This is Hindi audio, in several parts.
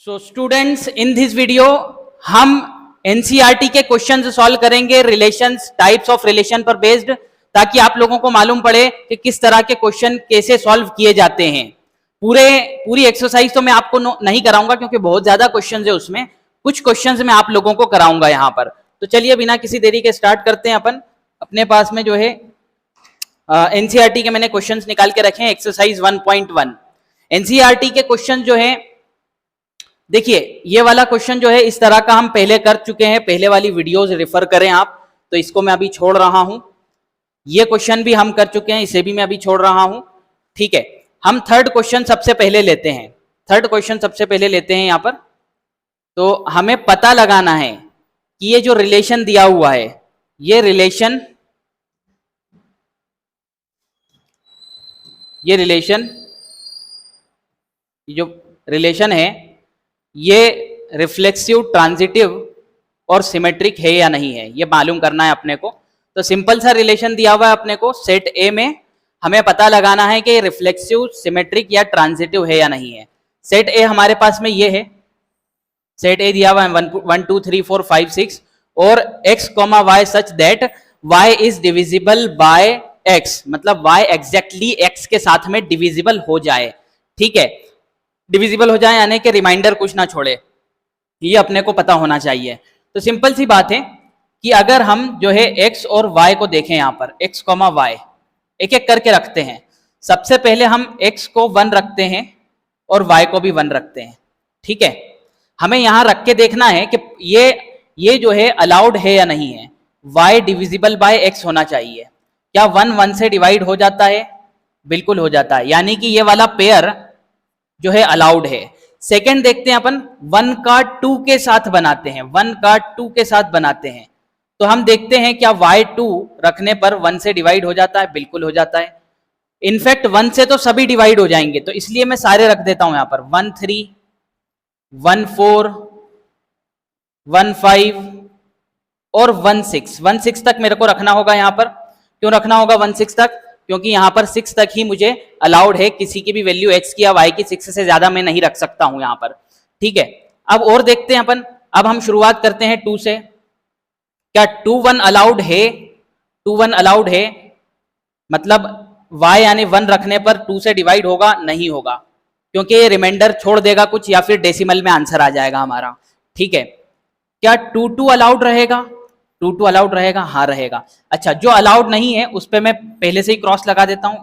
So students, in this video हम एनसीईआरटी के क्वेश्चंस सॉल्व करेंगे रिलेशंस, टाइप्स ऑफ रिलेशन पर बेस्ड, ताकि आप लोगों को मालूम पड़े कि किस तरह के क्वेश्चन कैसे सॉल्व किए जाते हैं। पूरी एक्सरसाइज तो मैं आपको नहीं कराऊंगा क्योंकि बहुत ज्यादा क्वेश्चंस है उसमें, कुछ क्वेश्चंस मैं आप लोगों को कराऊंगा यहाँ पर। तो चलिए बिना किसी देरी के स्टार्ट करते हैं। अपन अपने पास में जो है एनसीईआरटी के मैंने क्वेश्चंस निकाल के रखे हैं। एक्सरसाइज 1.1 एनसीईआरटी के क्वेश्चन जो है, देखिए ये वाला क्वेश्चन जो है इस तरह का हम पहले कर चुके हैं, पहले वाली वीडियोस रेफर करें आप, तो इसको मैं अभी छोड़ रहा हूं। ये क्वेश्चन भी हम कर चुके हैं, इसे भी मैं अभी छोड़ रहा हूं। ठीक है, हम थर्ड क्वेश्चन सबसे पहले लेते हैं। थर्ड क्वेश्चन सबसे पहले लेते हैं यहां पर। तो हमें पता लगाना है कि ये जो रिलेशन दिया हुआ है, ये रिलेशन जो रिलेशन है ये रिफ्लेक्सिव, ट्रांजिटिव और सिमेट्रिक है या नहीं है, ये मालूम करना है अपने को। तो सिंपल सा रिलेशन दिया हुआ है अपने को सेट ए में, हमें पता लगाना है कि रिफ्लेक्सिव, सिमेट्रिक या ट्रांजिटिव है या नहीं है। सेट ए हमारे पास में ये है, सेट ए दिया हुआ है 1 2 3 4 5 6 और x, y such that y is divisible by x, मतलब y एग्जैक्टली x के साथ में डिविजिबल हो जाए। ठीक है, डिविजिबल हो जाए यानी कि रिमाइंडर कुछ ना छोड़े, ये अपने को पता होना चाहिए। तो सिंपल सी बात है कि अगर हम जो है x और y को देखें, यहां पर x, y एक एक करके रखते हैं। सबसे पहले हम x को 1 रखते हैं और y को भी 1 रखते हैं। ठीक है, हमें यहां रख के देखना है कि ये जो है अलाउड है या नहीं है। y डिविजिबल बाय x होना चाहिए। क्या 1 1 से डिवाइड हो जाता है? बिल्कुल हो जाता है, यानी कि ये वाला पेयर जो है अलाउड है। सेकंड देखते हैं अपन, 1 का 2 के साथ बनाते हैं, 1 का 2 के साथ बनाते हैं। तो हम देखते हैं क्या y2 रखने पर 1 से डिवाइड हो जाता है? बिल्कुल हो जाता है। इनफैक्ट 1 से तो सभी डिवाइड हो जाएंगे, तो इसलिए मैं सारे रख देता हूं यहां पर। 1 3 1 4 1 5 और 1 6, 1 6 तक मेरे को रखना होगा यहां पर। क्यों रखना होगा 1 6 तक? क्योंकि यहां पर 6 तक ही मुझे अलाउड है, किसी की भी वैल्यू x की या y की 6 से ज्यादा मैं नहीं रख सकता हूं यहां पर। ठीक है, अब और देखते हैं अपन। अब हम शुरुआत करते हैं 2 से। क्या 2 1 अलाउड है? 2 1 अलाउड है, मतलब y यानी 1 रखने पर 2 से डिवाइड होगा? नहीं होगा, क्योंकि ये रिमाइंडर छोड़ देगा कुछ या फिर डेसिमल में आंसर आ जाएगा हमारा। ठीक है, क्या 2 2 अलाउड रहेगा? 2 2 अलाउड रहेगा? हाँ रहेगा। अच्छा, जो अलाउड नहीं है उस पर मैं पहले से ही क्रॉस लगा देता हूं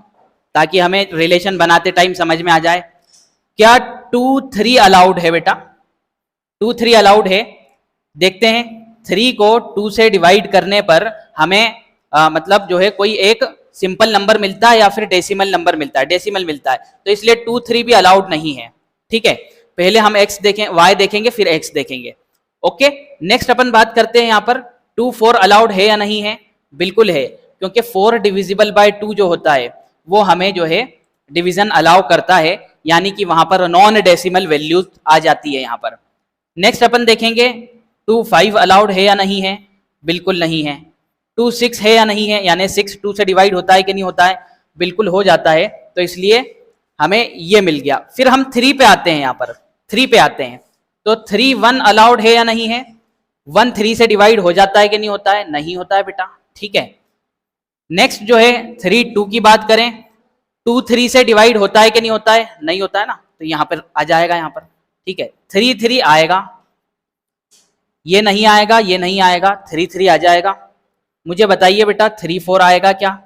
ताकि हमें रिलेशन बनाते टाइम समझ में आ जाए। क्या 2 3 अलाउड है बेटा? 2 3 अलाउड है। देखते हैं, 3 को 2 से डिवाइड करने पर हमें मतलब जो है कोई एक सिंपल नंबर मिलता है या फिर डेसिमल नंबर मिलता है? डेसिमल मिलता है, तो इसलिए 2 3 भी अलाउड नहीं है। ठीक है, पहले हम x देखें, y देखेंगे, फिर x देखेंगे। ओके, नेक्स्ट अपन बात करते हैं यहां पर 2 4 अलाउड है या नहीं है? बिल्कुल है, क्योंकि 4 डिविजिबल बाय 2 जो होता है वो हमें जो है डिवीजन अलाउ करता है, यानी कि वहां पर नॉन डेसिमल वैल्यूज आ जाती है यहां पर। नेक्स्ट अपन देखेंगे 2 5 अलाउड है या नहीं है? बिल्कुल नहीं है। 2 6 है या नहीं है? यानी 6 2 से डिवाइड होता है कि नहीं होता है? बिल्कुल हो जाता है, तो इसलिए हमें ये मिल गया। फिर हम 3 पे आते हैं, यहां पर 3 पे आते हैं। तो 3 1 अलाउड है या नहीं है? 1 3 से डिवाइड हो जाता है कि नहीं होता है? नहीं होता है बेटा। ठीक है, नेक्स्ट जो है 3 2 की बात करें, 2 3 से डिवाइड होता है कि नहीं होता है? नहीं होता है ना, तो यहां पर आ जाएगा यहां पर। ठीक है, 3 3 आएगा, ये नहीं आएगा, ये नहीं आएगा, 3 3 आ जाएगा। मुझे बताइए बेटा 3 4 आएगा क्या?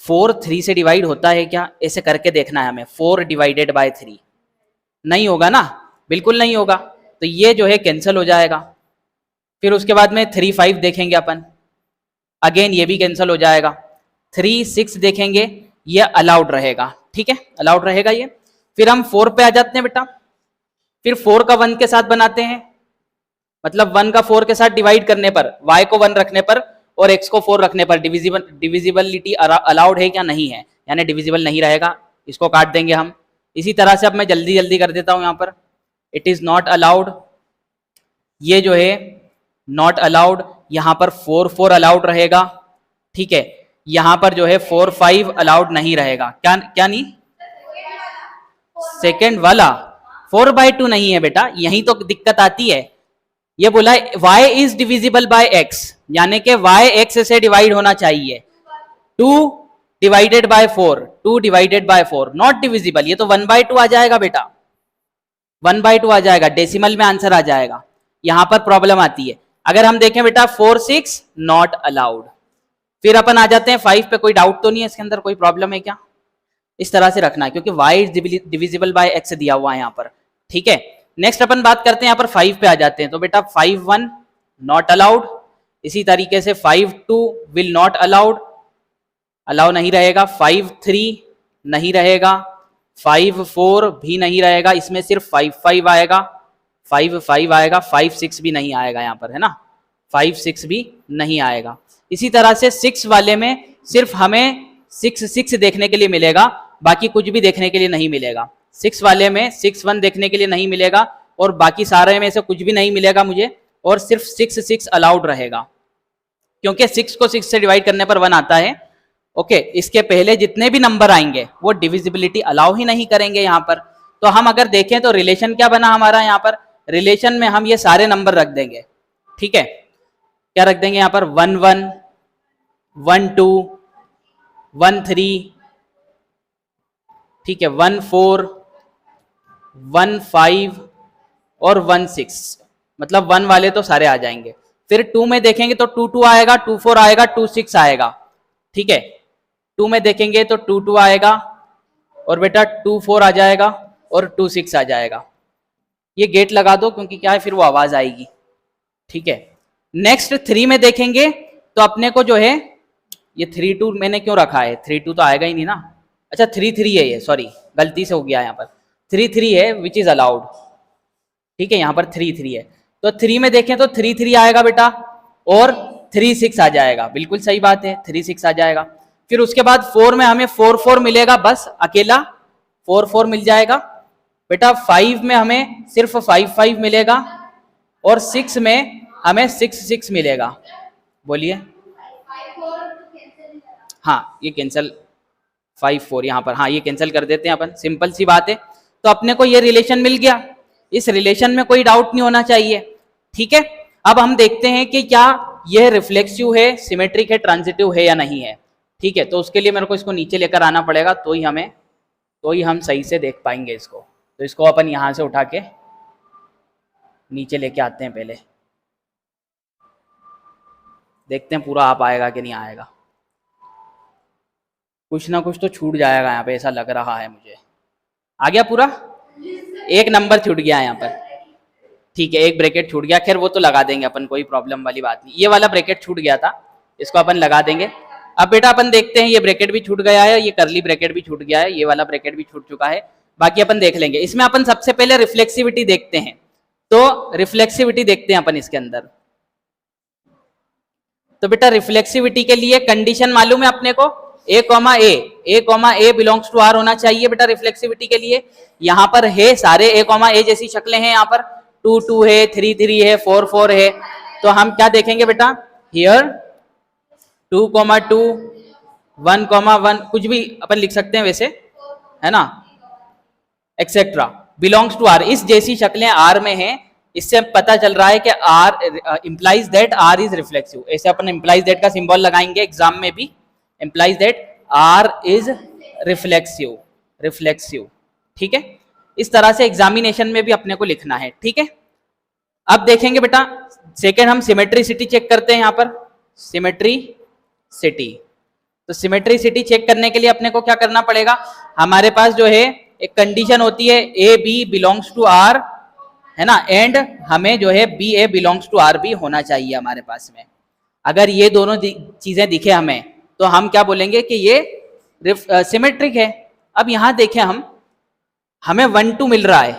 4 3 से डिवाइड होता है क्या? ऐसे करके देखना है हमें। 4 डिवाइडेड बाय 3 नहीं होगा ना, बिल्कुल नहीं होगा, तो ये जो है कैंसिल हो जाएगा। फिर उसके बाद में 3 5 देखेंगे अपन, अगेन ये भी कैंसिल हो जाएगा। 3 6 देखेंगे, ये अलाउड रहेगा। ठीक है, अलाउड रहेगा ये। फिर हम 4 पे आ जाते हैं बेटा। फिर 4 का 1 के साथ बनाते हैं, मतलब 1 का 4 के साथ डिवाइड करने पर, y को 1 रखने पर और x को 4 रखने पर डिविजिबिलिटी अलाउड है क्या? नहीं है, यानी डिविजिबल नहीं रहेगा, इसको काट देंगे हम। इसी तरह से अब मैं जल्दी जल्दी कर देता हूं यहां पर। इट इज नॉट अलाउड, ये जो है नॉट अलाउड, यहां पर 4 4 अलाउड रहेगा। ठीक है, यहां पर जो है 4 5 अलाउड नहीं रहेगा। क्या क्या नहीं? सेकेंड वाला 4/2 नहीं है बेटा, यही तो दिक्कत आती है। ये बोला y is divisible by x, यानी कि y x से डिवाइड होना चाहिए। 2 divided by 4, 2 divided by 4 not divisible, ये तो 1/2 आ जाएगा बेटा, 1/2 आ जाएगा, डेसिमल में आंसर आ जाएगा। यहां पर प्रॉब्लम आती है। अगर हम देखें बेटा 4 6 नॉट अलाउड। फिर अपन आ जाते हैं 5 पे, कोई डाउट तो नहीं है इसके अंदर, कोई प्रॉब्लम है क्या? इस तरह से रखना है क्योंकि y is divisible by x दिया हुआ है यहाँ पर, ठीक है। नेक्स्ट अपन बात करते हैं यहाँ पर 5 पे आ जाते हैं, तो बेटा 5 1 नॉट अलाउड, इसी तरीके से 5 2 विल नॉट अलाउड, अलाउ नहीं रहेगा, 5 3 नहीं रहेगा, 5 4 भी नहीं रहेगा, इसमें सिर्फ 5 5 आएगा, 5 5 आएगा, 5 6 भी नहीं आएगा यहाँ पर, है ना, 5 6 भी नहीं आएगा। इसी तरह से 6 वाले में सिर्फ हमें 6 6 देखने के लिए मिलेगा, बाकी कुछ भी देखने के लिए नहीं मिलेगा। 6 वाले में 6 1 देखने के लिए नहीं मिलेगा और बाकी सारे में से कुछ भी नहीं मिलेगा मुझे, और सिर्फ 6 6 अलाउड रहेगा, क्योंकि 6 को 6 से डिवाइड करने पर 1 आता है। ओके, इसके पहले जितने भी नंबर आएंगे वो डिविजिबिलिटी अलाउ ही नहीं करेंगे यहाँ पर। तो हम अगर देखें तो रिलेशन क्या बना हमारा, यहाँ पर रिलेशन में हम ये सारे नंबर रख देंगे, ठीक है। क्या रख देंगे यहाँ पर 1 1 1 2 1 3, ठीक है, 1 4 1 5 और 1 6, मतलब 1 वाले तो सारे आ जाएंगे। फिर 2 में देखेंगे तो 2 2 आएगा, 2 4 आएगा, 2 6 आएगा, ठीक है। 2 में देखेंगे तो 2 2 आएगा और बेटा 2 4 आ जाएगा और 2 6 आ जाएगा। ये गेट लगा दो क्योंकि क्या है फिर वो आवाज आएगी, ठीक है। नेक्स्ट 3 में देखेंगे तो अपने को जो है ये 3 2 मैंने क्यों रखा है, 3 2 तो आएगा ही नहीं ना, अच्छा 3 3 है ये, सॉरी गलती से हो गया यहाँ पर, 3 3 है विच इज अलाउड, ठीक है, यहाँ पर 3 3 है। तो 3 में देखें तो 3 3 आएगा बेटा और 3 6 आ जाएगा, बिल्कुल सही बात है, 3 6 आ जाएगा। फिर उसके बाद 4 में हमें 4 4 मिलेगा, बस अकेला 4 4 मिल जाएगा बेटा। 5 में हमें सिर्फ 5 5 मिलेगा और 6 में हमें 6 6 मिलेगा। बोलिए, हाँ ये कैंसिल 5 4 यहाँ पर, हाँ ये कैंसिल कर देते हैं अपन, सिंपल सी बात है। तो अपने को ये रिलेशन मिल गया, इस रिलेशन में कोई डाउट नहीं होना चाहिए, ठीक है। अब हम देखते हैं कि क्या यह रिफ्लेक्सिव है, सिमेट्रिक है, ट्रांजिटिव है या नहीं है, ठीक है। तो उसके लिए मेरे को इसको नीचे लेकर आना पड़ेगा, तो ही हम सही से देख पाएंगे इसको। तो इसको अपन यहां से उठा के नीचे लेके आते हैं, पहले देखते हैं पूरा आ पाएगा कि नहीं आएगा, कुछ ना कुछ तो छूट जाएगा यहाँ पे, ऐसा लग रहा है मुझे। आ गया पूरा, एक नंबर छूट गया यहाँ पर, ठीक है, एक ब्रैकेट छूट गया, खैर वो तो लगा देंगे अपन, कोई प्रॉब्लम वाली बात नहीं। ये वाला ब्रैकेट छूट गया था, इसको अपन लगा देंगे। अब बेटा अपन देखते हैं, ये ब्रैकेट भी छूट गया है, ये करली ब्रैकेट भी छूट गया है, ये वाला ब्रैकेट भी छूट चुका है, बाकी अपन देख लेंगे। इसमें अपन सबसे पहले रिफ्लेक्सिविटी देखते हैं, तो रिफ्लेक्सिविटी देखते हैं अपन इसके अंदर। तो बेटा रिफ्लेक्सिविटी के लिए कंडीशन मालूम है अपने को, a, a belongs to r होना चाहिए बेटा रिफ्लेक्सिविटी के लिए। यहाँ पर है सारे a, जैसी शक्लें हैं, यहाँ पर 2 2 है, 3 3 है, 4 4 है। तो हम क्या देखेंगे बेटा, हियर 2 2 1 1, कुछ भी अपन लिख सकते हैं वैसे, है ना, एक्सेट्रा, बिलोंग्स टू r, इस जैसी शक्लें r में हैं। इससे पता चल रहा है कि r implies that r is reflexive. ऐसे अपन इंप्लाइज दैट का सिंबल लगाएंगे एग्जाम में भी, implies that r is reflexive, ठीक है। इस तरह से एग्जामिनेशन में भी अपने को लिखना है, ठीक है। अब देखेंगे बेटा सेकेंड, हम सिमेट्रिसिटी चेक करते हैं यहाँ पर, सिमेट्रिसिटी। तो सिमेट्रिसिटी चेक करने के लिए अपने को क्या करना पड़ेगा, हमारे पास जो है एक कंडीशन होती है A B belongs to R, है ना, एंड हमें जो है B A belongs to R भी होना चाहिए हमारे पास में। अगर ये दोनों चीजें दिखे हमें तो हम क्या बोलेंगे कि ये सिमेट्रिक है। अब यहां देखें, हमें 1 2 मिल रहा है,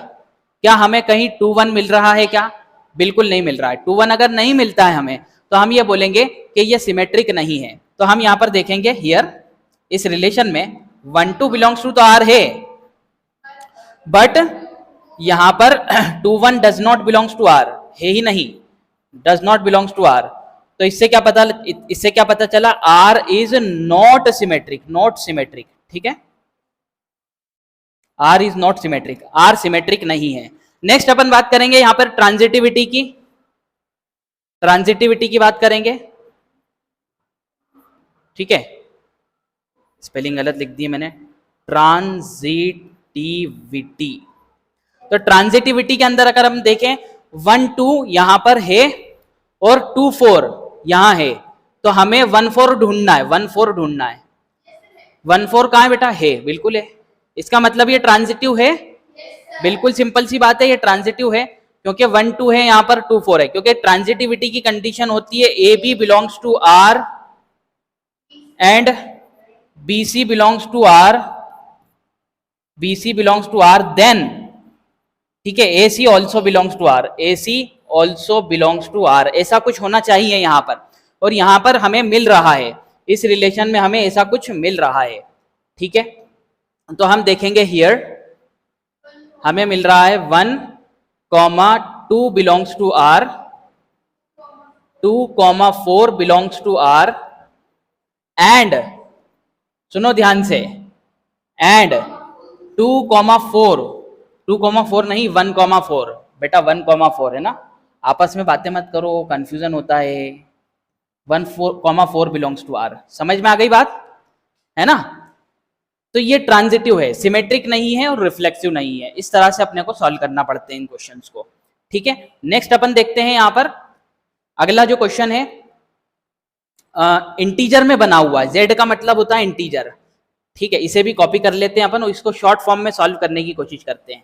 क्या हमें कहीं 2 1 मिल रहा है क्या? बिल्कुल नहीं मिल रहा है। 2 1 अगर नहीं मिलता है हमें तो हम ये बोलेंगे कि ये सिमेट्रिक नहीं है। तो हम यहां पर देखेंगे, हियर इस रिलेशन में 1 2 बिलोंग्स टू तो आर है, बट यहां पर 2 1 does not belongs to R, है ही नहीं, does not belongs to R. तो इससे क्या पता चला, आर इज नॉट सिमेट्रिक, ठीक है, R is not symmetric, R symmetric नहीं है। नेक्स्ट अपन बात करेंगे यहां पर ट्रांजिटिविटी की, ट्रांजिटिविटी की बात करेंगे, ठीक है, स्पेलिंग गलत लिख दी है मैंने, ट्रांजिटिविटी। तो ट्रांजिटिविटी के अंदर अगर हम देखें 1 2 यहां पर है और 2 4 यहां है, तो हमें 1 4 ढूंढना है, 1 4 ढूंढना है। 1 4 कहां है बेटा? है, बिल्कुल है। इसका मतलब ये ट्रांजिटिव है, बिल्कुल सिंपल सी बात है, ये ट्रांजिटिव है क्योंकि 1 2 है, यहां पर 2 4 है, क्योंकि ट्रांजिटिविटी की कंडीशन होती है A B belongs to R and B C belongs to R, B C belongs to R, then ठीक है A C also belongs to R, A C also belongs to R, ऐसा कुछ होना चाहिए यहां पर, और यहां पर हमें मिल रहा है, इस रिलेशन में हमें ऐसा कुछ मिल रहा है, ठीक है। तो हम देखेंगे हियर हमें मिल रहा है 1 2 belongs to R, 2 4 belongs to R, and सुनो ध्यान से, एंड 2 4, 2 4 नहीं 1 4, बेटा 1 4 है ना, आपस में बातें मत करो, कंफ्यूजन होता है। 1 4 बिलोंग्स टू आर, समझ में आ गई बात, है ना। तो ये ट्रांजिटिव है, सिमेट्रिक नहीं है और रिफ्लेक्सिव नहीं है, इस तरह से अपने को सॉल्व करना पड़ते हैं इन क्वेश्चंस को, ठीक है। नेक्स्ट अपन देखते हैं यहां पर अगला जो क्वेश्चन है, इंटीजर में बना हुआ है, जेड का मतलब होता है इंटीजर, ठीक है। इसे भी कॉपी कर लेते हैं अपन और इसको शॉर्ट फॉर्म में सॉल्व करने की कोशिश करते हैं,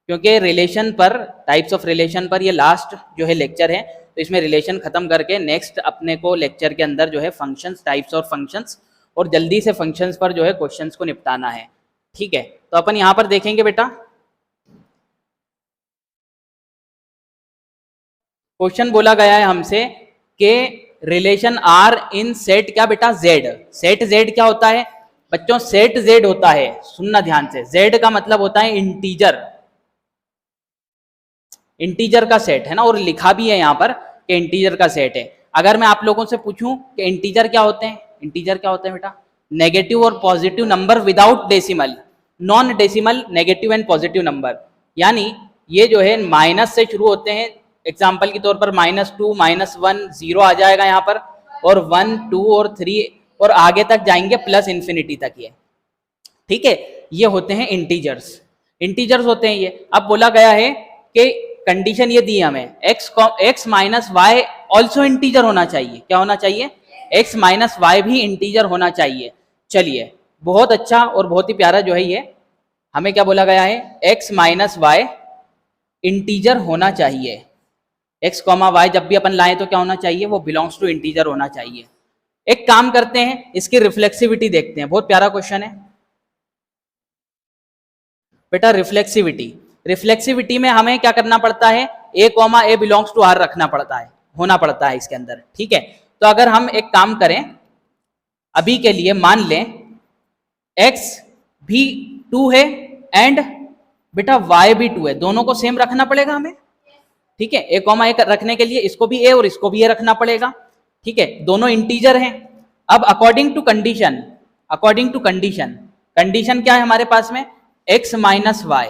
क्योंकि रिलेशन पर, टाइप्स ऑफ रिलेशन पर ये लास्ट जो है लेक्चर है, तो इसमें रिलेशन खत्म करके नेक्स्ट अपने को लेक्चर के अंदर जो है फंक्शंस, टाइप्स और फंक्शंस, और जल्दी से फंक्शंस पर जो है क्वेश्चंस को निपटाना है, ठीक है। तो अपन यहां पर देखेंगे बेटा, क्वेश्चन बोला गया है हमसे कि रिलेशन आर इन सेट क्या बेटा? जेड। सेट जेड क्या होता है बच्चों? सेट जेड होता है, सुनना ध्यान से, जेड का मतलब होता है इंटीजर, इंटीजर का सेट है ना, और लिखा भी है यहां पर कि इंटीजर का सेट है। अगर मैं आप लोगों से पूछूं कि इंटीजर क्या होते हैं, इंटीजर क्या होते हैं बेटा? नेगेटिव और positive number without decimal, non decimal negative and positive number, यानी ये जो है माइनस से शुरू होते हैं, एग्जाम्पल के तौर पर -2 -1 0 आ जाएगा यहाँ पर, और 1 2 और 3 और आगे तक जाएंगे प्लस इन्फिनिटी तक, ये ठीक है, ये होते हैं इंटीजर्स, इंटीजर्स होते हैं ये। अब बोला गया है कि कंडीशन ये दी है हमें, x minus y also integer होना चाहिए, क्या होना चाहिए? x माइनस वाई भी इंटीजर होना चाहिए। चलिए, बहुत अच्छा और बहुत ही प्यारा जो है ये, हमें क्या बोला गया है? x माइनस वाई इंटीजर होना चाहिए, x कॉमा वाई जब भी अपन लाए तो क्या होना चाहिए? वो बिलोंग्स टू इंटीजर होना चाहिए। एक काम करते हैं, इसकी रिफ्लेक्सिविटी देखते हैं, बहुत प्यारा क्वेश्चन है बेटा। रिफ्लेक्सिविटी, रिफ्लेक्सिविटी में हमें क्या करना पड़ता है? a comma A belongs to R रखना पड़ता है, होना पड़ता है इसके अंदर, ठीक है। तो अगर हम एक काम करें, अभी के लिए मान लें x भी 2 है एंड बेटा y भी 2 है, दोनों को सेम रखना पड़ेगा हमें, ठीक है। a कॉमा ए रखने के लिए इसको भी a और इसको भी a रखना पड़ेगा, ठीक है, दोनों इंटीजर हैं। अब according to condition, according to condition, condition क्या है हमारे पास में? x माइनस वाई,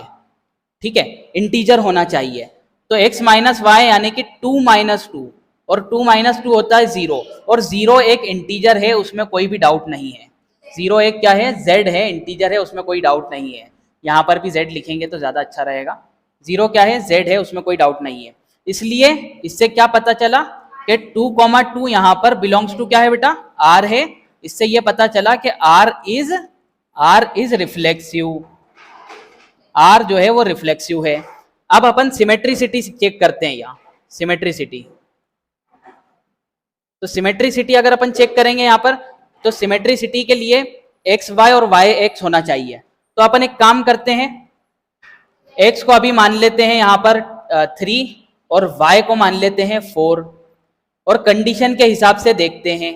ठीक है, इंटीजर होना चाहिए। तो x माइनस वाई यानी कि 2 - 2, और 2 - 2 होता है 0, और 0 एक इंटीजर है, उसमें कोई भी डाउट नहीं है। 0 एक क्या है? z है, इंटीजर है, उसमें कोई डाउट नहीं है। यहाँ पर भी z लिखेंगे तो ज्यादा अच्छा रहेगा। 0 क्या है? z है, उसमें कोई डाउट नहीं है। इसलिए इससे क्या पता चला कि 2 2 यहाँ पर बिलोंग्स टू क्या है बेटा? r है। इससे ये पता चला कि r इज रिफ्लेक्सिव, r जो है वो रिफ्लेक्सिव है। अब अपन सिमेट्रिसिटी चेक करते हैं यहाँ, सिमेट्रिसिटी। तो सिमेट्रिसिटी अगर अपन चेक करेंगे यहाँ पर, तो सिमेट्रिसिटी के लिए एक्स वाई और वाई एक्स होना चाहिए। तो अपन एक काम करते हैं, एक्स को अभी मान लेते हैं यहाँ पर 3 और वाई को मान लेते हैं 4, और कंडीशन के हिसाब से देखते हैं,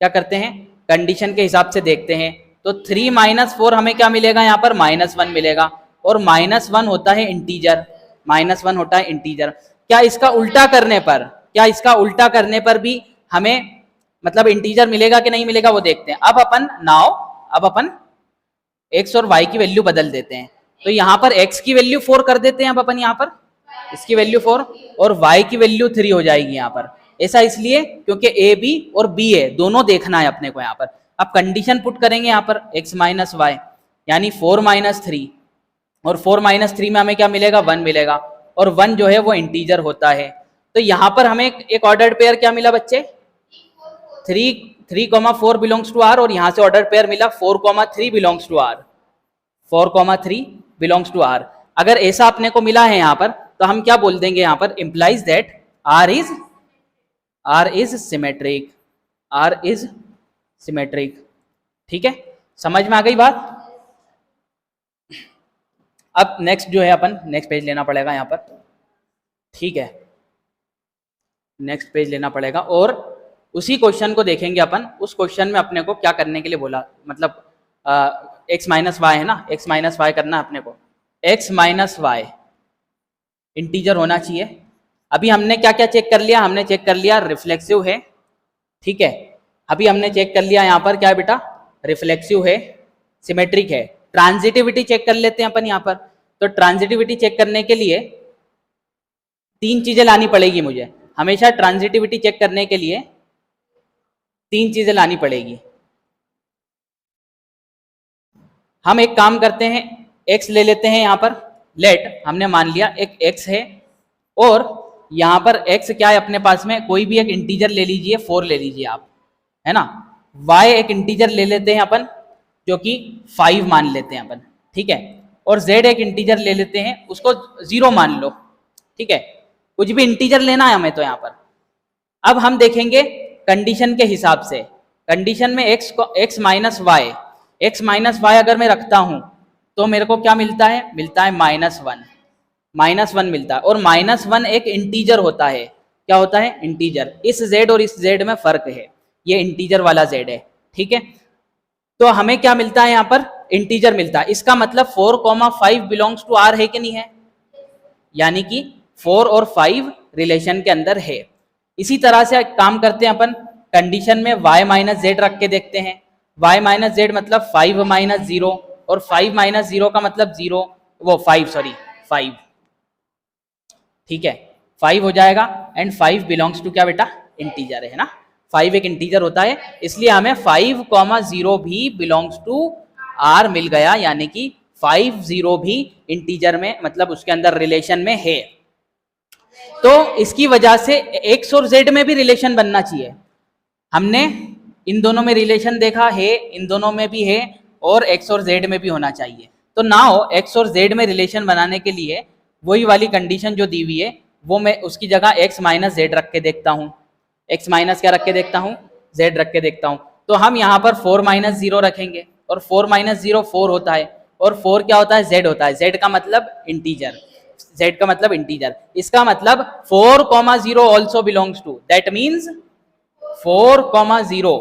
क्या करते हैं? कंडीशन के हिसाब से देखते हैं। तो 3 - 4 हमें क्या मिलेगा यहाँ पर? -1 मिलेगा, और -1 होता है इंटीजर, -1 होता है इंटीजर। क्या इसका उल्टा करने पर, क्या इसका उल्टा करने पर भी हमें मतलब इंटीजर मिलेगा कि नहीं मिलेगा वो देखते हैं। अब अपन एक्स और वाई की वैल्यू बदल देते हैं। तो यहाँ पर x की वैल्यू 4 कर देते हैं अब अपन, यहाँ पर इसकी वैल्यू 4 और y की वैल्यू 3 हो जाएगी यहाँ पर। ऐसा इसलिए क्योंकि a b और b a दोनों देखना है अपने को यहाँ पर। अब कंडीशन पुट करेंगे यहाँ पर x माइनस वाई यानी 4 माइनस 3, और 4 माइनस 3 में हमें क्या मिलेगा, 1 मिलेगा, और 1 जो है वो इंटीजर होता है। तो यहाँ पर हमें एक ऑर्डर्ड पेयर क्या मिला बच्चे, 3,4 बिलोंग्स टू आर, और यहाँ से ऑर्डर पेयर मिला 4,3 belongs to R, 4,3 belongs to R. अगर ऐसा अपने को मिला है यहाँ पर तो हम क्या बोल देंगे यहाँ पर, implies that R is symmetric, R is symmetric. ठीक है, समझ में आ गई बात। अब नेक्स्ट जो है अपन नेक्स्ट पेज लेना पड़ेगा यहाँ पर। ठीक है, नेक्स्ट पेज लेना पड़ेगा और उसी क्वेश्चन को देखेंगे अपन। उस क्वेश्चन में अपने को क्या करने के लिए बोला, मतलब x माइनस वाई है ना, x माइनस वाई करना है अपने को। x माइनस वाई इंटीजर होना चाहिए। अभी हमने क्या क्या चेक कर लिया, हमने चेक कर लिया रिफ्लेक्सिव है। ठीक है, अभी हमने चेक कर लिया यहाँ पर क्या है बेटा, रिफ्लेक्सिव है, सिमेट्रिक है। ट्रांजिटिविटी चेक कर लेते हैं अपन यहाँ पर। तो ट्रांजिटिविटी चेक करने के लिए 3 चीजें लानी पड़ेगी मुझे। हमेशा ट्रांजिटिविटी चेक करने के लिए 3 चीजें लानी पड़ेगी। हम एक काम करते हैं, x ले लेते हैं यहाँ पर। लेट हमने मान लिया एक x है और यहाँ पर x क्या है अपने पास में, कोई भी एक इंटीजर ले लीजिए, 4 ले लीजिए आप, है ना। y एक इंटीजर ले लेते हैं अपन जो कि 5 मान लेते हैं अपन। ठीक है, और z एक इंटीजर ले लेते हैं, उसको 0 मान लो। ठीक है, कुछ भी इंटीजर लेना है हमें तो यहाँ पर। अब हम देखेंगे कंडीशन के हिसाब से। कंडीशन में x minus y, x minus y अगर मैं रखता हूं तो मेरे को क्या मिलता है, मिलता है -1 मिलता है। और -1 एक इंटीजर होता है। क्या होता है, इंटीजर। इस z और इस z में फर्क है, ये इंटीजर वाला z है। ठीक है, तो हमें क्या मिलता है यहाँ पर, इंटीजर मिलता है। इसका मतलब 4,5 बिलोंग्स टू आर है कि नहीं है, यानी कि 4 और 5 रिलेशन के अंदर है। इसी तरह से काम करते हैं अपन, कंडीशन में y माइनस जेड रख के देखते हैं। y माइनस जेड मतलब 5 माइनस 0, और 5 माइनस 0 का मतलब 0, वो 5। ठीक है, 5 हो जाएगा एंड 5 बिलोंग्स टू क्या बेटा, इंटीजर है ना। 5 एक इंटीजर होता है, इसलिए हमें 5,0 भी बिलोंग्स टू r मिल गया, यानी कि 50 भी इंटीजर में मतलब उसके अंदर रिलेशन में है। तो इसकी वजह से x और z में भी रिलेशन बनना चाहिए। हमने इन दोनों में रिलेशन देखा है, इन दोनों में भी है, और x और z में भी होना चाहिए। तो नाउ x और z में रिलेशन बनाने के लिए वही वाली कंडीशन जो दी हुई है वो मैं उसकी जगह x माइनस जेड रख के देखता हूँ। x माइनस क्या रख के देखता हूँ, z रख के देखता हूँ। तो हम यहाँ पर 4 माइनस 0 रखेंगे, और 4 माइनस 0 4 होता है, और 4 क्या होता है, z होता है। z का मतलब इंटीजर, z का मतलब इंटीजर। इसका मतलब 4,0 also belongs to, that means 4,0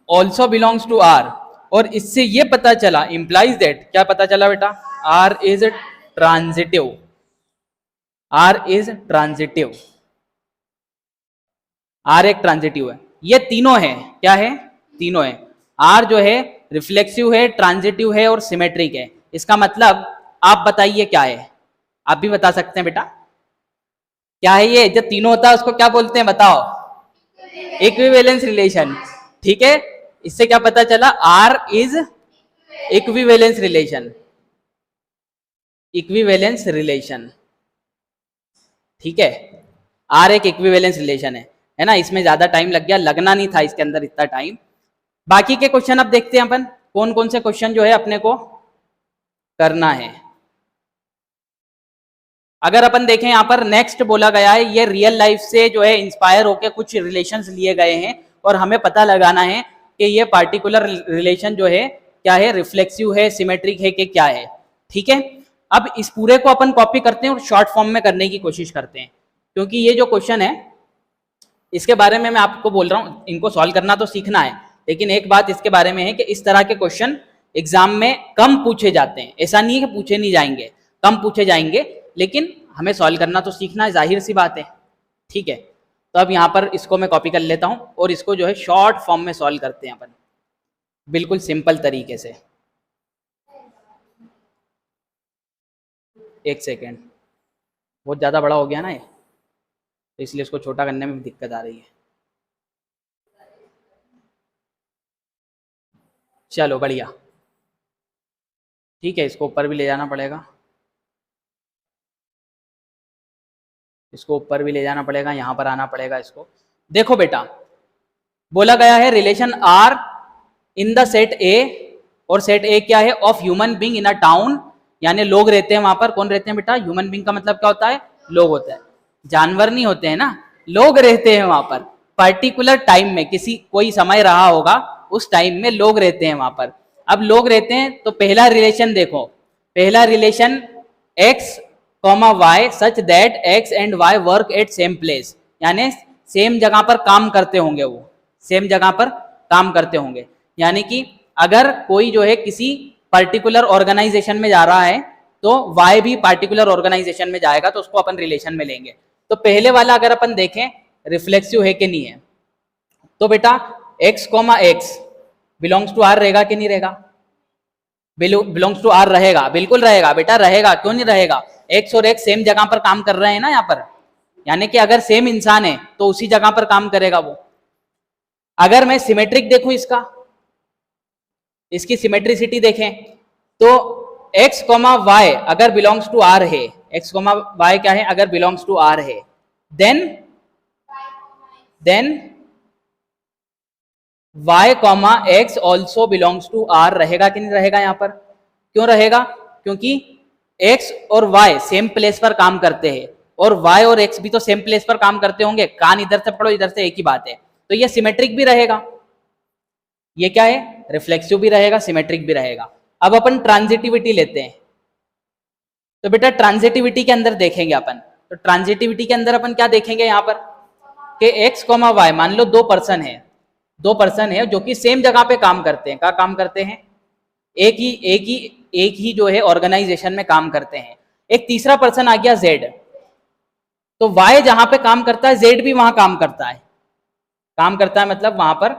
also belongs to r। और इससे ये पता चला, इंप्लाइज दैट, क्या पता चला बेटा, r is transitive, r is transitive, r एक ट्रांजिटिव है। ये तीनों है, क्या है, तीनों है। r जो है रिफ्लेक्सिव है, ट्रांजिटिव है और सिमेट्रिक है। इसका मतलब आप बताइए क्या है, आप भी बता सकते हैं बेटा, क्या है ये जब तीनों होता है उसको क्या बोलते हैं, बताओ, इक्विवेलेंस रिलेशन। ठीक है, इससे क्या पता चला, R is equivalence relation, equivalence relation. ठीक है, R एक इक्विवेलेंस रिलेशन है ना। इसमें ज्यादा टाइम लग गया, लगना नहीं था इसके अंदर इतना टाइम। बाकी के क्वेश्चन अब देखते हैं अपन, कौन कौन से क्वेश्चन जो है अपने को करना है। अगर अपन देखें यहाँ पर नेक्स्ट बोला गया है, ये रियल लाइफ से जो है इंस्पायर होकर कुछ रिलेशंस लिए गए हैं और हमें पता लगाना है कि ये पार्टिकुलर रिलेशन जो है क्या है, रिफ्लेक्सिव है, सिमेट्रिक है कि क्या है। ठीक है, अब इस पूरे को अपन कॉपी करते हैं और शॉर्ट फॉर्म में करने की कोशिश करते हैं, क्योंकि ये जो क्वेश्चन है इसके बारे में मैं आपको बोल रहा हूँ, इनको सॉल्व करना तो सीखना है, लेकिन एक बात इसके बारे में है कि इस तरह के क्वेश्चन एग्जाम में कम पूछे जाते हैं। ऐसा नहीं है कि पूछे नहीं जाएंगे, कम पूछे जाएंगे, लेकिन हमें सॉल्व करना तो सीखना है, जाहिर सी बात है। ठीक है, तो अब यहाँ पर इसको मैं कॉपी कर लेता हूँ और इसको जो है शॉर्ट फॉर्म में सॉल्व करते हैं अपन, बिल्कुल सिंपल तरीके से। एक सेकेंड, बहुत ज़्यादा बड़ा हो गया ना ये, तो इसलिए इसको छोटा करने में दिक्कत आ रही है। चलो बढ़िया, ठीक है, इसको ऊपर भी ले जाना पड़ेगा, इसको ऊपर भी ले जाना पड़ेगा, यहाँ पर आना पड़ेगा इसको। देखो बेटा, बोला गया है relation R in the set A, और सेट ए क्या है, of human being in a town, यानी लोग रहते हैं वहां पर। कौन रहते हैं बेटा? ह्यूमन बीइंग का मतलब क्या होता है? लोग होता है, जानवर नहीं होते हैं ना, लोग रहते हैं वहां पर। पर्टिकुलर टाइम में, किसी कोई समय रहा होगा, उस टाइम में लोग रहते हैं वहां पर। अब लोग रहते हैं तो पहला रिलेशन देखो, पहला relation x comma y such that x and y work at same place, यानी सेम जगह पर काम करते होंगे, वो सेम जगह पर काम करते होंगे। यानी कि अगर कोई जो है किसी पर्टिकुलर ऑर्गेनाइजेशन में जा रहा है तो वाई भी पर्टिकुलर ऑर्गेनाइजेशन में जाएगा, तो उसको अपन रिलेशन में लेंगे। तो पहले वाला अगर अपन देखें रिफ्लेक्सिव है कि नहीं है, तो बेटा x comma x belongs to R रहेगा कि नहीं रहेगा? बिलोंग्स टू आर रहेगा, बिल्कुल रहेगा बेटा, रहेगा, क्यों नहीं रहेगा? एक्स और एक्स सेम जगह पर काम कर रहे हैं ना यहाँ पर, यानी कि अगर सेम इंसान है तो उसी जगह पर काम करेगा वो। अगर मैं सिमेट्रिक देखूं इसका, इसकी सिमेट्रिसिटी देखें, तो x कॉमा वाई अगर बिलोंग्स टू आर है, x कॉमा वाई क्या है? अगर बिलोंग्स टू आर है, then y comma x also belongs to R रहेगा कि नहीं रहेगा? यहां पर क्यों रहेगा? क्योंकि x और y सेम प्लेस पर काम करते हैं, और y और x भी तो सेम प्लेस पर काम करते होंगे। कान इधर से पढ़ो, इधर से एक ही बात है, तो ये सिमेट्रिक भी रहेगा। ये क्या है? रिफ्लेक्सिव भी रहेगा, सिमेट्रिक भी रहेगा। अब अपन ट्रांजिटिविटी लेते हैं, तो बेटा ट्रांजिटिविटी के अंदर देखेंगे अपन, तो ट्रांजिटिविटी के अंदर अपन क्या देखेंगे यहाँ पर कि x कॉमा वाई, मान लो दो पर्सन है जो कि सेम जगह पे काम करते हैं। क्या काम करते हैं? एक ही जो है ऑर्गेनाइजेशन में काम करते हैं। एक तीसरा पर्सन आ गया z, तो y जहां पे काम करता है z भी वहां काम करता है, मतलब वहां पर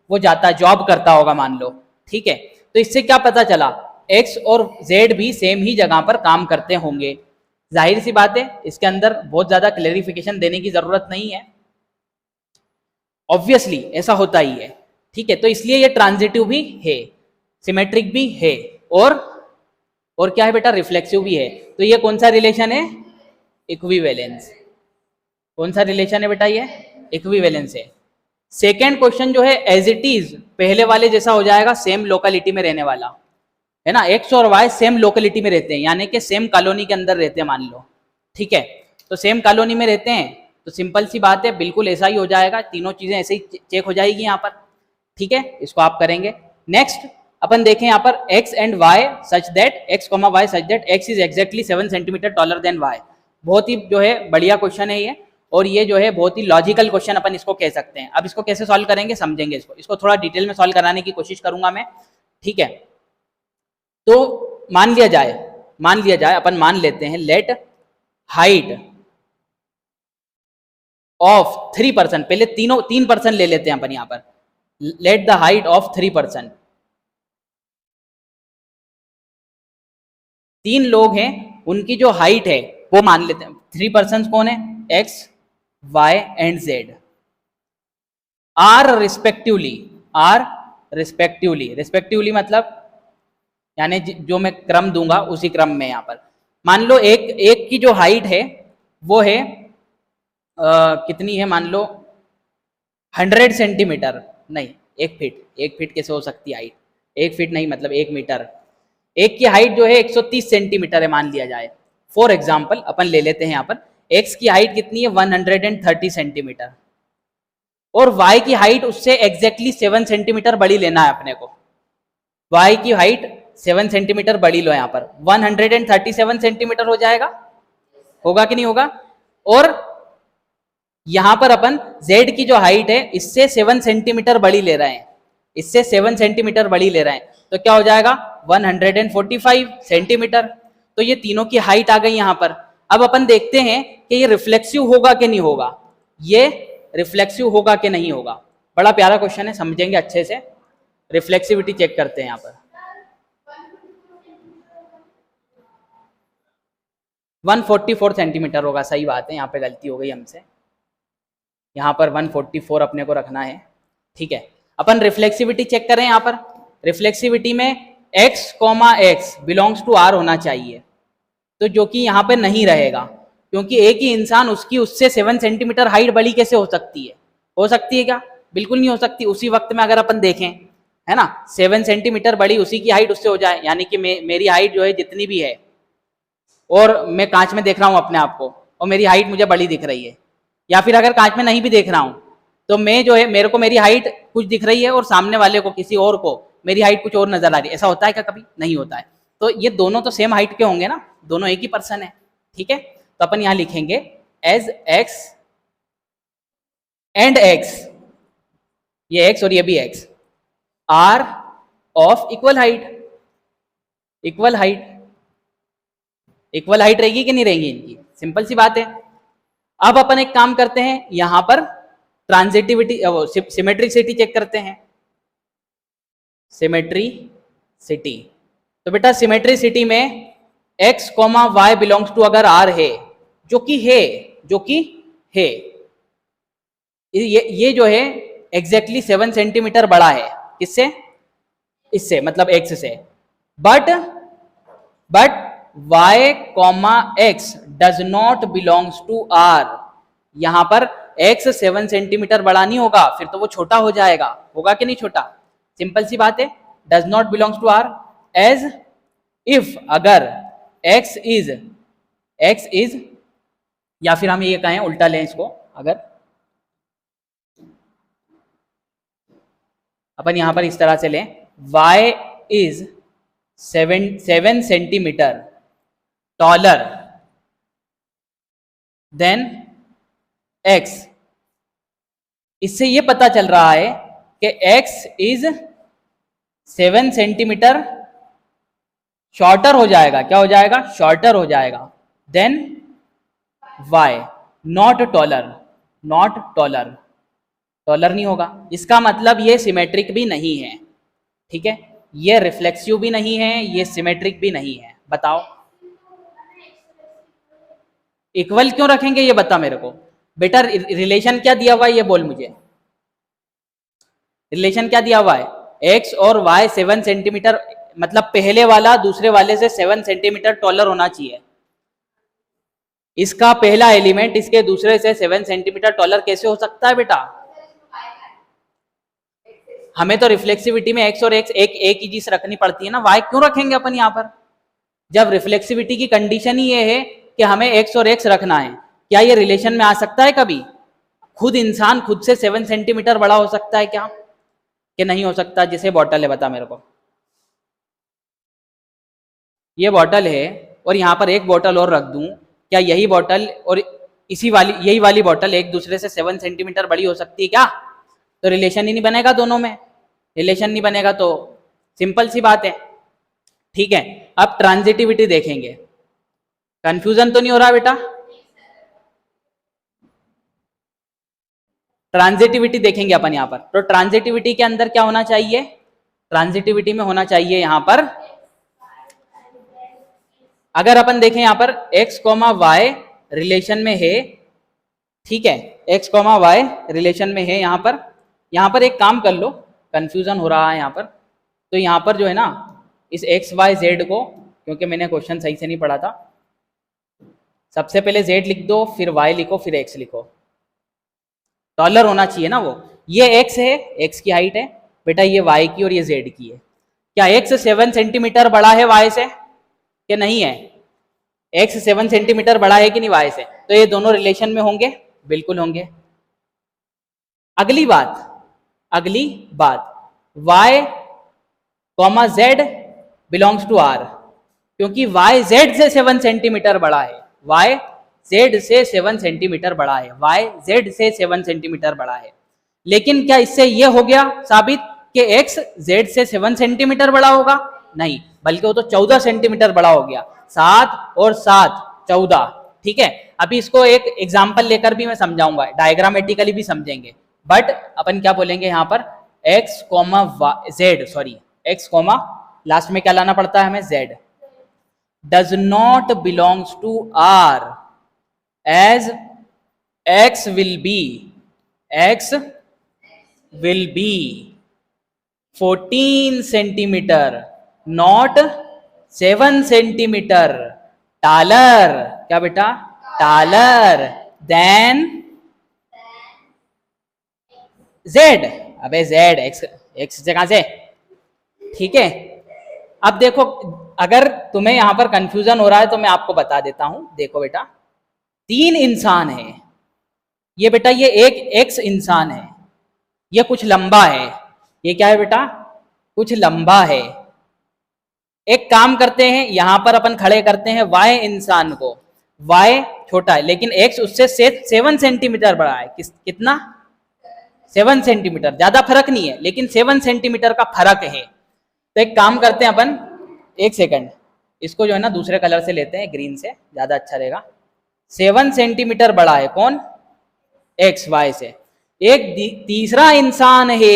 वो जाता है, जॉब करता होगा मान लो, ठीक है। तो इससे क्या पता चला? x और z भी सेम ही जगह पर काम करते होंगे। जाहिर सी बात है, इसके अंदर बहुत ज्यादा क्लेरिफिकेशन देने की जरूरत नहीं है, ऑब्वियसली ऐसा होता ही है, ठीक है। तो इसलिए ये ट्रांजिटिव भी है, सिमेट्रिक भी है, और क्या है बेटा? रिफ्लेक्सिव भी है। तो ये कौन सा रिलेशन है? इक्विवेलेंस। कौन सा रिलेशन है बेटा? ये इक्विवेलेंस है। सेकेंड क्वेश्चन जो है एज इट इज पहले वाले जैसा हो जाएगा, सेम लोकेलिटी में रहने वाला है ना। एक्स और वाई सेम लोकेलिटी में रहते हैं, यानी कि सेम कॉलोनी के अंदर रहते हैं मान लो, ठीक है। तो सेम कॉलोनी में रहते हैं, तो सिंपल सी बात है, बिल्कुल ऐसा ही हो जाएगा, तीनों चीजें ऐसे ही चेक हो जाएगी यहाँ पर, ठीक है। इसको आप करेंगे। नेक्स्ट अपन देखें यहाँ पर x and y such that x comma y such that x is exactly 7 centimetre taller than y। बहुत ही जो है बढ़िया क्वेश्चन है ये, और ये जो है बहुत ही लॉजिकल क्वेश्चन अपन इसको कह सकते हैं। अब इसको कैसे सॉल्व करेंगे समझेंगे, इसको थोड़ा डिटेल में सॉल्व कराने की कोशिश करूंगा मैं, ठीक है। तो मान लिया जाए अपन मान लेते हैं लेट हाइट ऑफ 3%, पहले तीन पर्सन ले लेते हैं अपन यहां पर, लेट द हाइट ऑफ 3%। 3 लोग हैं, उनकी जो हाइट है वो मान लेते हैं। 3 पर्सन कौन है? x, y and z are respectively मतलब यानी जो मैं क्रम दूंगा उसी क्रम में यहाँ पर। मान लो एक की जो हाइट है वो है कितनी है? मान लो 100 सेंटीमीटर, नहीं 1 फीट। 1 फीट कैसे हो सकती है हाइट? 1 फीट नहीं, मतलब 1 मीटर। एक की हाइट जो है 130 सेंटीमीटर है मान लिया जाए, फॉर एग्जाम्पल अपन ले लेते हैं यहाँ पर। एक्स की हाइट कितनी है? 130 सेंटीमीटर, और y की हाइट उससे एग्जैक्टली 7 सेंटीमीटर बड़ी लेना है अपने को। y की हाइट 7 सेंटीमीटर बड़ी लो, यहाँ पर 137 सेंटीमीटर हो जाएगा, होगा कि नहीं होगा? और यहां पर अपन z की जो हाइट है इससे 7 सेंटीमीटर बड़ी ले रहे हैं, इससे 7 सेंटीमीटर बड़ी ले रहे हैं, तो क्या हो जाएगा? 145 सेंटीमीटर। तो ये तीनों की हाइट आ गई यहां पर। अब अपन देखते हैं कि ये रिफ्लेक्सिव होगा कि नहीं होगा, ये रिफ्लेक्सिव होगा कि नहीं होगा। बड़ा प्यारा क्वेश्चन है, समझेंगे अच्छे से। रिफ्लेक्सिविटी चेक करते हैं यहां पर। 144 सेंटीमीटर होगा, सही बात है, यहाँ पे गलती हो गई हमसे, यहाँ पर 144 अपने को रखना है। ठीक है, अपन रिफ्लेक्सिविटी चेक करें। यहाँ पर रिफ्लेक्सिविटी में x, x belongs to r होना चाहिए, तो जो कि यहाँ पे नहीं रहेगा, क्योंकि एक ही इंसान उसकी उससे 7 सेंटीमीटर हाइट बड़ी कैसे हो सकती है? हो सकती है क्या? बिल्कुल नहीं हो सकती। उसी वक्त में अगर अपन देखें, है ना, 7 सेंटीमीटर बड़ी उसी की हाइट उससे हो जाए, यानी कि मेरी हाइट जो है जितनी भी है, और मैं कांच में देख रहा हूं अपने आप को और मेरी हाइट मुझे बड़ी दिख रही है, या फिर अगर कांच में नहीं भी देख रहा हूं तो मैं जो है, मेरे को मेरी हाइट कुछ दिख रही है और सामने वाले को, किसी और को, मेरी हाइट कुछ और नजर आ रही है। ऐसा होता है क्या कभी? नहीं होता है। तो ये दोनों तो सेम हाइट के होंगे ना, दोनों एक ही पर्सन है। ठीक है, तो अपन यहां लिखेंगे एज x एंड x, ये x और ये भी x are of equal height. Equal height, equal height रहेगी कि नहीं रहेगी इनकी? सिंपल सी बात है। अब अपन एक काम करते हैं, यहां पर ट्रांजिटिविटी, सिमेट्रिसिटी चेक करते हैं। सिमेट्रिसिटी, तो बेटा सिमेट्रिसिटी में x, y बिलोंग्स टू अगर r है, जो कि है, ये जो है एग्जैक्टली 7 सेंटीमीटर बड़ा है, किससे? इससे, मतलब x से। But y, x does not belongs to r, यहां पर x 7 सेंटीमीटर बड़ा नहीं होगा, फिर तो वो छोटा हो जाएगा, होगा कि नहीं छोटा? सिंपल सी बात है, does not belongs to r, as if अगर x इज, या फिर हम ये कहें, उल्टा लें इसको, अगर अपन यहां पर इस तरह से लें, y is 7 centimetre taller than x, इससे ये पता चल रहा है कि x इज 7 सेंटीमीटर शॉर्टर हो जाएगा। क्या हो जाएगा? शॉर्टर हो जाएगा then y, not taller, not taller, taller नहीं होगा। इसका मतलब ये सिमेट्रिक भी नहीं है। ठीक है, ये रिफ्लेक्सिव भी नहीं है, ये सिमेट्रिक भी नहीं है। बताओ इक्वल क्यों रखेंगे, ये बता मेरे को। बेटा रिलेशन क्या दिया हुआ है, ये बोल मुझे। रिलेशन क्या दिया हुआ है? x और y 7 सेंटीमीटर, मतलब पहले वाला दूसरे वाले से 7 सेंटीमीटर टॉलर होना चाहिए। इसका पहला एलिमेंट इसके दूसरे से 7 सेंटीमीटर टॉलर कैसे हो सकता है बेटा? हमें तो रिफ्लेक्सिविटी में x और x एक ही चीज रखनी पड़ती है ना, y क्यों रखेंगे अपन यहाँ पर? जब रिफ्लेक्सिविटी की कंडीशन ही ये है कि हमें x और x रखना है, क्या ये रिलेशन में आ सकता है कभी? खुद इंसान खुद से 7 सेंटीमीटर बड़ा हो सकता है क्या, कि नहीं हो सकता? जैसे बॉटल है, बता मेरे को, ये बॉटल है और यहाँ पर एक बॉटल और रख दूं, क्या यही बॉटल और यही वाली बॉटल एक दूसरे से 7 सेंटीमीटर बड़ी हो सकती है क्या? तो रिलेशन ही नहीं बनेगा दोनों में, रिलेशन नहीं बनेगा। तो सिंपल सी बात है। ठीक है, अब ट्रांजिटिविटी देखेंगे। कंफ्यूजन तो नहीं हो रहा बेटा? ट्रांजिटिविटी देखेंगे अपन यहाँ पर। तो ट्रांजिटिविटी के अंदर क्या होना चाहिए? ट्रांजिटिविटी में होना चाहिए यहाँ पर, अगर अपन देखें यहाँ पर x, y रिलेशन में है, ठीक है, x, y रिलेशन में है। यहाँ पर एक काम कर लो, कंफ्यूजन हो रहा है यहाँ पर। तो यहाँ पर जो है ना, इस x, y, z को, क्योंकि मैंने क्वेश्चन सही से नहीं पढ़ा था, सबसे पहले z लिख दो, फिर y लिखो, फिर x लिखो। टॉलर होना चाहिए ना वो। ये x है, x की हाइट है बेटा, ये y की और ये z की है। क्या x 7 सेंटीमीटर बड़ा है y से कि नहीं है? x 7 सेंटीमीटर बड़ा है कि नहीं y से? तो ये दोनों रिलेशन में होंगे, बिल्कुल होंगे। अगली बात y, z belongs to r, क्योंकि y z से 7 सेंटीमीटर बड़ा है, y z से 7 सेंटीमीटर बड़ा है, y z से 7 सेंटीमीटर बड़ा है। लेकिन क्या इससे ये हो गया साबित कि x z से 7 सेंटीमीटर बड़ा होगा? नहीं, बल्कि वो तो 14 सेंटीमीटर बड़ा हो गया। 7 और 7 14। ठीक है, अभी इसको एक एग्जाम्पल लेकर भी मैं समझाऊंगा, डायग्रामेटिकली भी समझेंगे। बट अपन क्या बोलेंगे यहाँ पर, x, z, sorry x, last में क्या लाना पड़ता है हमें? z। does not belongs to R as x will be 14 centimeter not 7 centimeter taller, क्या बेटा, taller than z। अबे z x से कहां से, ठीक है। अब देखो, अगर तुम्हें यहां पर कंफ्यूजन हो रहा है तो मैं आपको बता देता हूं। देखो बेटा, 3 इंसान है, ये बेटा ये एक एक्स इंसान है, ये कुछ लंबा है, ये क्या है बेटा, कुछ लंबा है। एक काम करते हैं, यहां पर अपन खड़े करते हैं वाई इंसान को, वाई छोटा है लेकिन एक्स उससे 7 सेंटीमीटर बड़ा है। कितना, 7 सेंटीमीटर, ज्यादा फर्क नहीं है लेकिन 7 सेंटीमीटर का फर्क है। तो एक काम करते हैं अपन, एक सेकंड, इसको जो है ना दूसरे कलर से लेते हैं, ग्रीन से ज्यादा अच्छा रहेगा। 7 सेंटीमीटर बड़ा है कौन, एक्स वाई से। एक तीसरा इंसान है,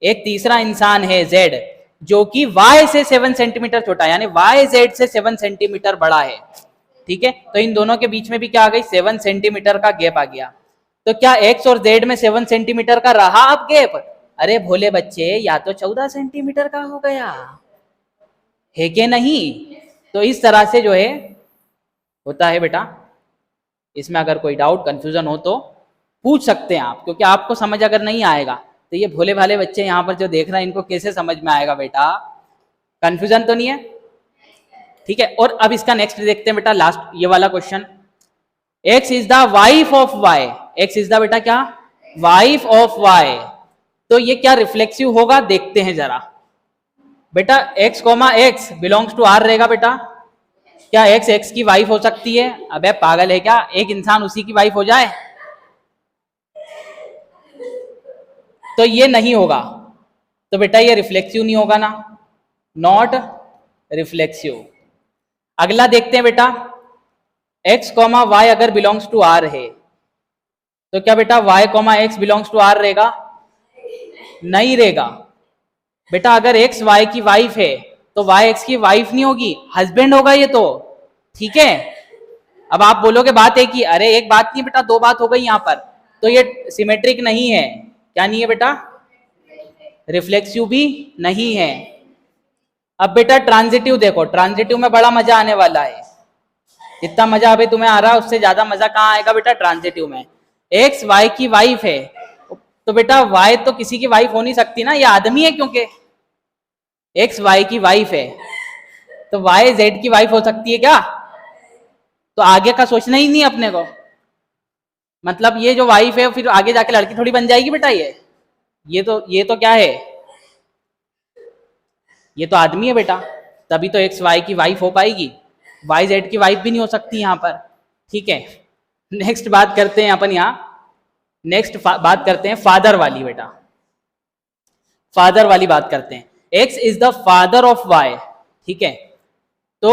एक तीसरा इंसान है जेड, जो कि वाई से 7 सेंटीमीटर छोटा है, यानी वाई जेड से 7 सेंटीमीटर बड़ा है, ठीक है। तो इन दोनों के बीच में भी क्या आ गई, 7 सेंटीमीटर का गैप आ गया। तो क्या एक्स और जेड में 7 सेंटीमीटर का रहा अब गैप, अरे भोले बच्चे, या तो 14 सेंटीमीटर का हो गया है कि नहीं। तो इस तरह से जो है होता है बेटा। इसमें अगर कोई डाउट कंफ्यूजन हो तो पूछ सकते हैं आप, क्योंकि आपको समझ अगर नहीं आएगा तो ये भोले भाले बच्चे यहाँ पर जो देख रहे हैं इनको कैसे समझ में आएगा बेटा, कंफ्यूजन तो नहीं है, ठीक है। और अब इसका नेक्स्ट देखते हैं बेटा, लास्ट ये वाला question, x is the wife of y, x is the बेटा क्या, वाइफ ऑफ वाई। तो ये क्या रिफ्लेक्सिव होगा, देखते हैं जरा बेटा। X comma x belongs to R रहेगा बेटा, क्या एक्स एक्स की वाइफ हो सकती है, अबे पागल है क्या, एक इंसान उसी की वाइफ हो जाए, तो ये नहीं होगा। तो बेटा ये रिफ्लेक्सिव नहीं होगा ना, नॉट रिफ्लेक्सिव। अगला देखते हैं बेटा, एक्स कॉमा वाई अगर बिलोंग्स टू आर है तो क्या बेटा y comma x belongs to R रहेगा, नहीं रहेगा बेटा। अगर एक्स वाई की वाइफ है तो वाई एक्स की वाइफ नहीं होगी, हस्बैंड होगा ये तो, ठीक है। अब आप बोलोगे बात है कि अरे एक बात नहीं बेटा, 2 बात हो गई यहाँ पर, तो ये सिमेट्रिक नहीं है, क्या नहीं है बेटा, रिफ्लेक्सिव भी नहीं है। अब बेटा ट्रांजिटिव देखो, ट्रांजिटिव में बड़ा मजा आने वाला है, इतना मजा अभी तुम्हें आ रहा है उससे ज्यादा मजा कहाँ आएगा बेटा ट्रांजिटिव में। एक्स वाई की वाइफ है तो बेटा वाई तो किसी की वाइफ हो नहीं सकती ना, ये आदमी है, क्योंकि एक्स वाई की वाइफ है तो वाई जेड की वाइफ हो सकती है क्या, तो आगे का सोचना ही नहीं अपने को। मतलब ये जो वाइफ है फिर आगे जाके लड़की थोड़ी बन जाएगी बेटा, ये तो क्या है, ये तो आदमी है बेटा, तभी तो एक्स वाई की वाइफ हो पाएगी, वाई जेड की वाइफ भी नहीं हो सकती यहाँ पर, ठीक है। नेक्स्ट बात करते हैं अपन यहाँ, नेक्स्ट बात करते हैं फादर वाली बेटा, फादर वाली बात करते हैं। X is the father of y, ठीक है। तो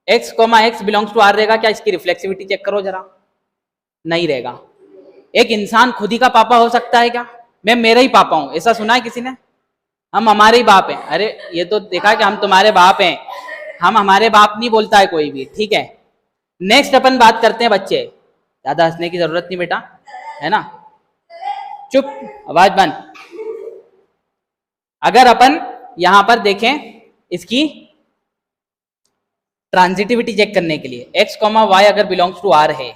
x comma x belongs to R रहेगा क्या, इसकी रिफ्लेक्सिविटी चेक करो जरा, नहीं रहेगा। एक इंसान खुद ही का पापा हो सकता है क्या, मैं मेरा ही पापा हूं, ऐसा सुना है किसी ने, हम हमारे ही बाप हैं, अरे ये तो देखा कि हम तुम्हारे बाप हैं, हम हमारे बाप नहीं बोलता है कोई भी, ठीक है। नेक्स्ट अपन बात करते हैं बच्चे, ज्यादा हंसने की जरूरत नहीं बेटा, है ना, चुप, आवाज बंद। अगर अपन यहां पर देखें इसकी ट्रांजिटिविटी चेक करने के लिए, एक्स कॉमा वाई अगर बिलोंग्स टू आर है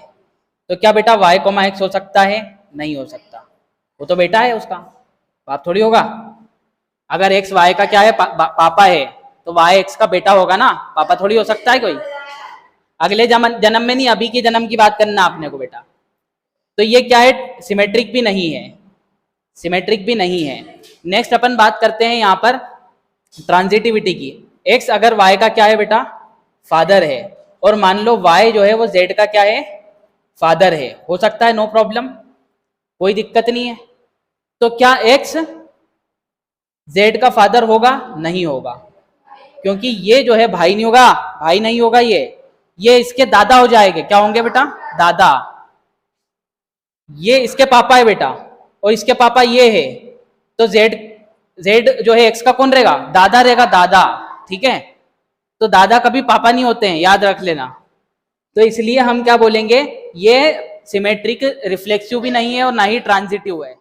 तो क्या बेटा वाई कॉमा एक्स हो सकता है, नहीं हो सकता, वो तो बेटा है उसका, बाप थोड़ी होगा। अगर एक्स वाई का क्या है, पापा है, तो वाई एक्स का बेटा होगा ना, पापा थोड़ी हो सकता है कोई, अगले जन्म में नहीं, अभी के जन्म की बात करना आपने को बेटा। तो ये क्या है, सिमेट्रिक भी नहीं है, सिमेट्रिक भी नहीं है। नेक्स्ट अपन बात करते हैं यहाँ पर ट्रांजिटिविटी की। एक्स अगर वाई का क्या है बेटा, फादर है, और मान लो वाई जो है वो जेड का क्या है, फादर है, हो सकता है, नो प्रॉब्लम, कोई दिक्कत नहीं है। तो क्या एक्स जेड का फादर होगा, नहीं होगा, क्योंकि ये जो है भाई नहीं होगा, भाई नहीं होगा, ये इसके दादा हो जाएंगे, क्या होंगे बेटा, दादा। ये इसके पापा है बेटा, और इसके पापा ये है, तो जेड जो है एक्स का कौन रहेगा, दादा रहेगा, दादा, ठीक है। तो दादा कभी पापा नहीं होते हैं, याद रख लेना। तो इसलिए हम क्या बोलेंगे, ये सिमेट्रिक रिफ्लेक्सिव भी नहीं है और ना ही ट्रांजिटिव है।